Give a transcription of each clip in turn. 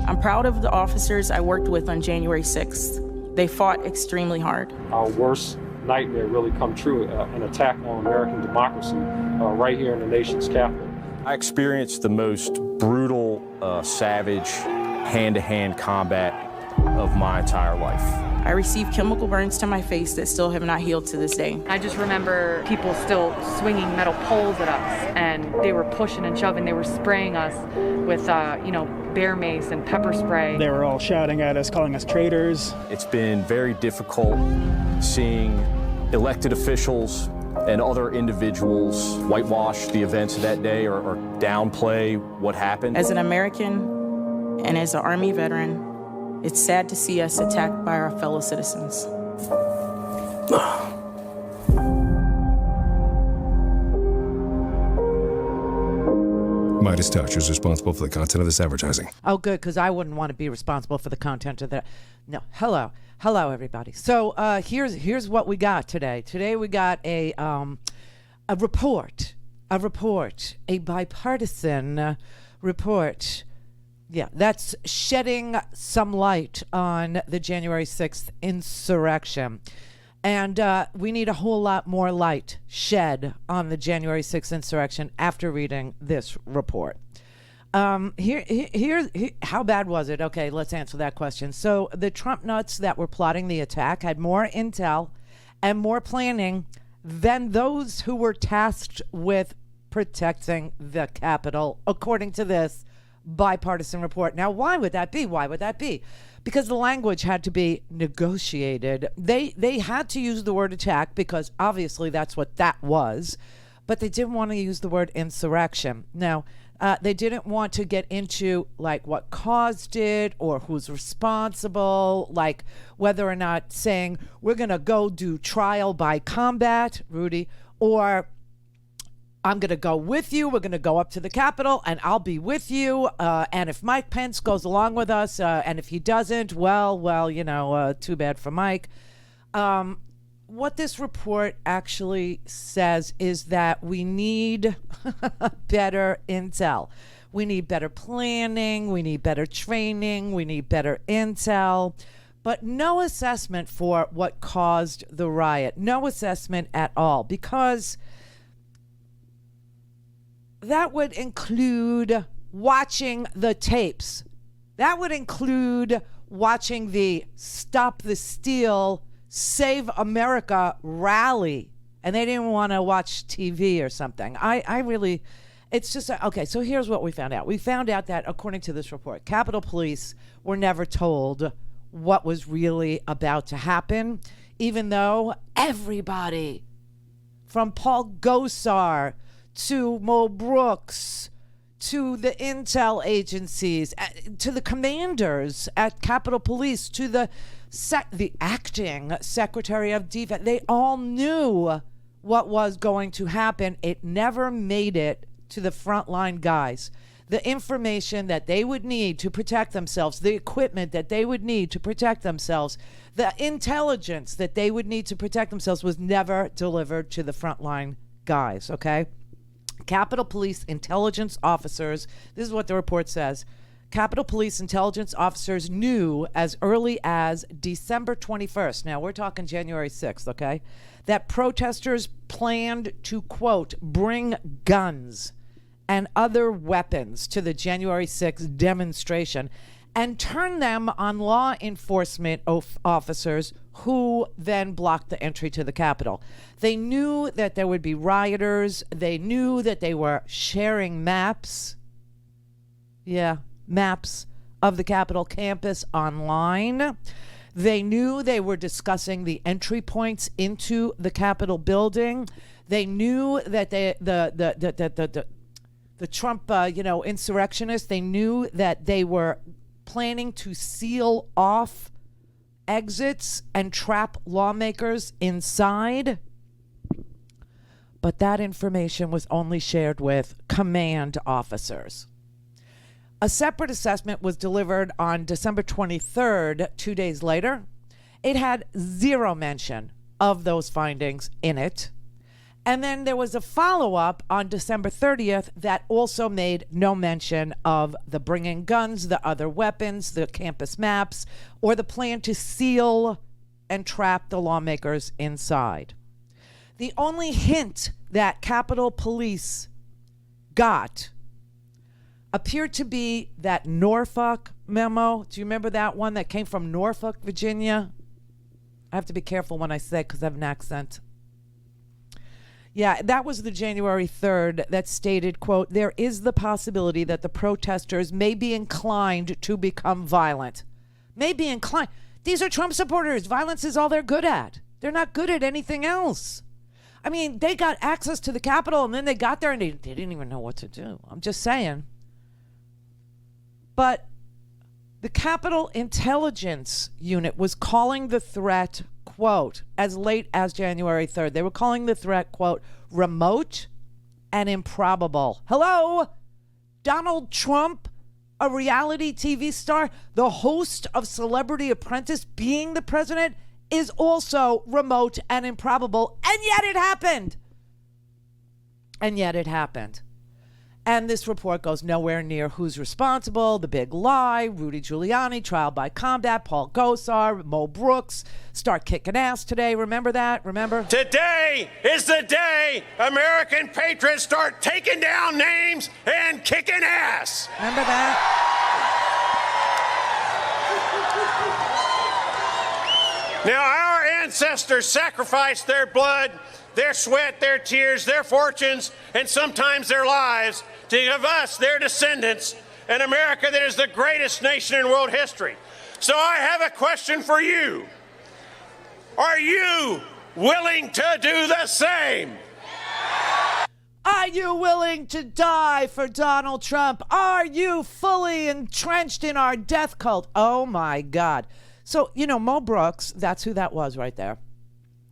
I'm proud of the officers I worked with on January 6th. They fought extremely hard. Our worst nightmare really come true, an attack on American democracy right here in the nation's capital. I experienced the most brutal, savage, hand-to-hand combat of my entire life. I received chemical burns to my face that still have not healed to this day. I just remember people still swinging metal poles at us, and they were pushing and shoving. They were spraying us with, bear mace and pepper spray. They were all shouting at us, calling us traitors. It's been very difficult seeing elected officials and other individuals whitewash the events of that day or downplay what happened. As an American and as an Army veteran, it's sad to see us attacked by our fellow citizens. Midas Touch is responsible for the content of this advertising. Oh, good, because I wouldn't want to be responsible for the content of that. No, hello, everybody. So here's what we got today. Today we got a report, a bipartisan report. Yeah, that's shedding some light on the January 6th insurrection. And we need a whole lot more light shed on the January 6th insurrection after reading this report. Here, how bad was it? Okay, let's answer that question. So the Trump nuts that were plotting the attack had more intel and more planning than those who were tasked with protecting the Capitol, according to this bipartisan report. Now, why would that be? Because the language had to be negotiated. They had to use the word attack because obviously that's what that was, but they didn't want to use the word insurrection. Now, they didn't want to get into like what caused it or who's responsible, like whether or not saying we're going to go do trial by combat, Rudy, or I'm going to go with you. We're going to go up to the Capitol and I'll be with you. And if Mike Pence goes along with us, and if he doesn't, well, too bad for Mike. What this report actually says is that we need better intel. We need better planning. We need better training. We need better intel. But no assessment for what caused the riot. No assessment at all, because that would include watching the tapes. That would include watching the Stop the Steal, Save America rally. And they didn't want to watch TV or something. It's just, okay, so here's what we found out. We found out that, according to this report, Capitol Police were never told what was really about to happen, even though everybody, from Paul Gosar to Mo Brooks, to the intel agencies, to the commanders at Capitol Police, to the acting Secretary of Defense, they all knew what was going to happen. It never made it to the frontline guys. The information that they would need to protect themselves, the equipment that they would need to protect themselves, the intelligence that they would need to protect themselves was never delivered to the frontline guys, okay? Capitol Police intelligence officers, this is what the report says, Capitol Police intelligence officers knew as early as December 21st, now we're talking January 6th, okay, that protesters planned to, quote, bring guns and other weapons to the January 6th demonstration and turn them on law enforcement officers who then blocked the entry to the Capitol. They knew that there would be rioters. They knew that they were sharing maps. Yeah, maps of the Capitol campus online. They knew they were discussing the entry points into the Capitol building. They knew that the Trump, insurrectionists, they knew that they were planning to seal off exits and trap lawmakers inside. But that information was only shared with command officers. A separate assessment was delivered on December 23rd, 2 days later. It had zero mention of those findings in it. And then there was a follow-up on December 30th that also made no mention of the bringing guns, the other weapons, the campus maps, or the plan to seal and trap the lawmakers inside. The only hint that Capitol Police got appeared to be that Norfolk memo. Do you remember that one that came from Norfolk, Virginia? I have to be careful when I say it because I have an accent. Yeah, that was the January 3rd that stated, quote, there is the possibility that the protesters may be inclined to become violent. May be inclined. These are Trump supporters. Violence is all they're good at. They're not good at anything else. I mean, they got access to the Capitol and then they got there and they didn't even know what to do. I'm just saying. But the Capitol Intelligence Unit was calling the threat, quote, as late as January 3rd. They were calling the threat, quote, remote and improbable. Hello? Donald Trump, a reality TV star, the host of Celebrity Apprentice, being the president, is also remote and improbable. And yet it happened. And yet it happened. And this report goes nowhere near who's responsible, the big lie, Rudy Giuliani, trial by combat, Paul Gosar, Mo Brooks, start kicking ass today. Remember that? Remember? Today is the day American patriots start taking down names and kicking ass. Remember that? Now, our ancestors sacrificed their blood, their sweat, their tears, their fortunes, and sometimes their lives to give us, their descendants, an America that is the greatest nation in world history. So I have a question for you. Are you willing to do the same? Are you willing to die for Donald Trump? Are you fully entrenched in our death cult? Oh, my God. So, you know, Mo Brooks, that's who that was right there,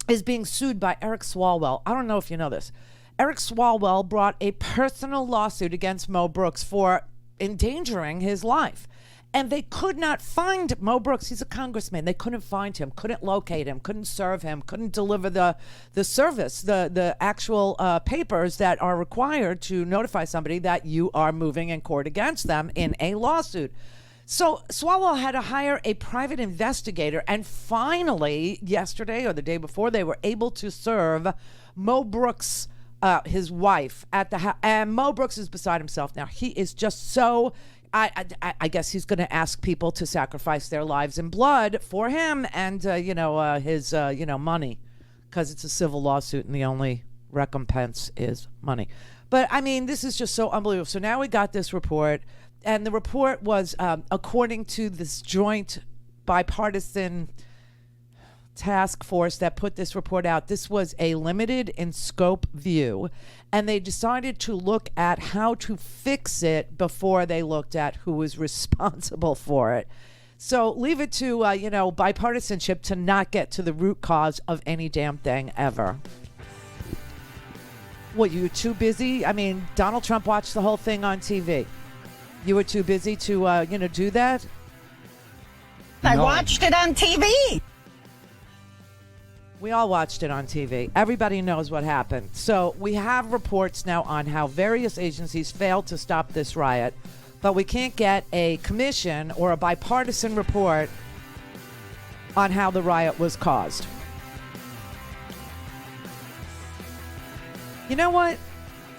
is being sued by Eric Swalwell. I don't know if you know this. Eric Swalwell brought a personal lawsuit against Mo Brooks for endangering his life. And they could not find Mo Brooks. He's a congressman. They couldn't find him, couldn't locate him, couldn't serve him, couldn't deliver the service, the actual papers that are required to notify somebody that you are moving in court against them in a lawsuit. So Swalwell had to hire a private investigator, and finally, yesterday or the day before, they were able to serve Mo Brooks, his wife, at the house. And Mo Brooks is beside himself now. He is just so... I guess he's going to ask people to sacrifice their lives and blood for him and, his, money, because it's a civil lawsuit and the only recompense is money. But, I mean, this is just so unbelievable. So now we got this report, and the report was, according to this joint bipartisan task force that put this report out, this was a limited in scope view, and they decided to look at how to fix it before they looked at who was responsible for it. So leave it to bipartisanship to not get to the root cause of any damn thing ever. What, you were too busy? I mean, Donald Trump watched the whole thing on TV. You were too busy to do that? I watched it on TV. We all watched it on TV. Everybody knows what happened. So we have reports now on how various agencies failed to stop this riot, but we can't get a commission or a bipartisan report on how the riot was caused. You know what?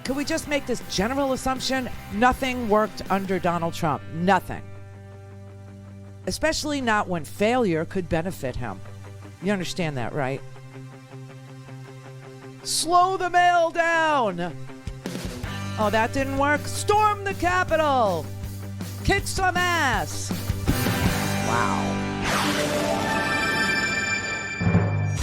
Could we just make this general assumption? Nothing worked under Donald Trump. Nothing. Especially not when failure could benefit him. You understand that, right? Slow the mail down. Oh, that didn't work? Storm the Capitol. Kick some ass. Wow.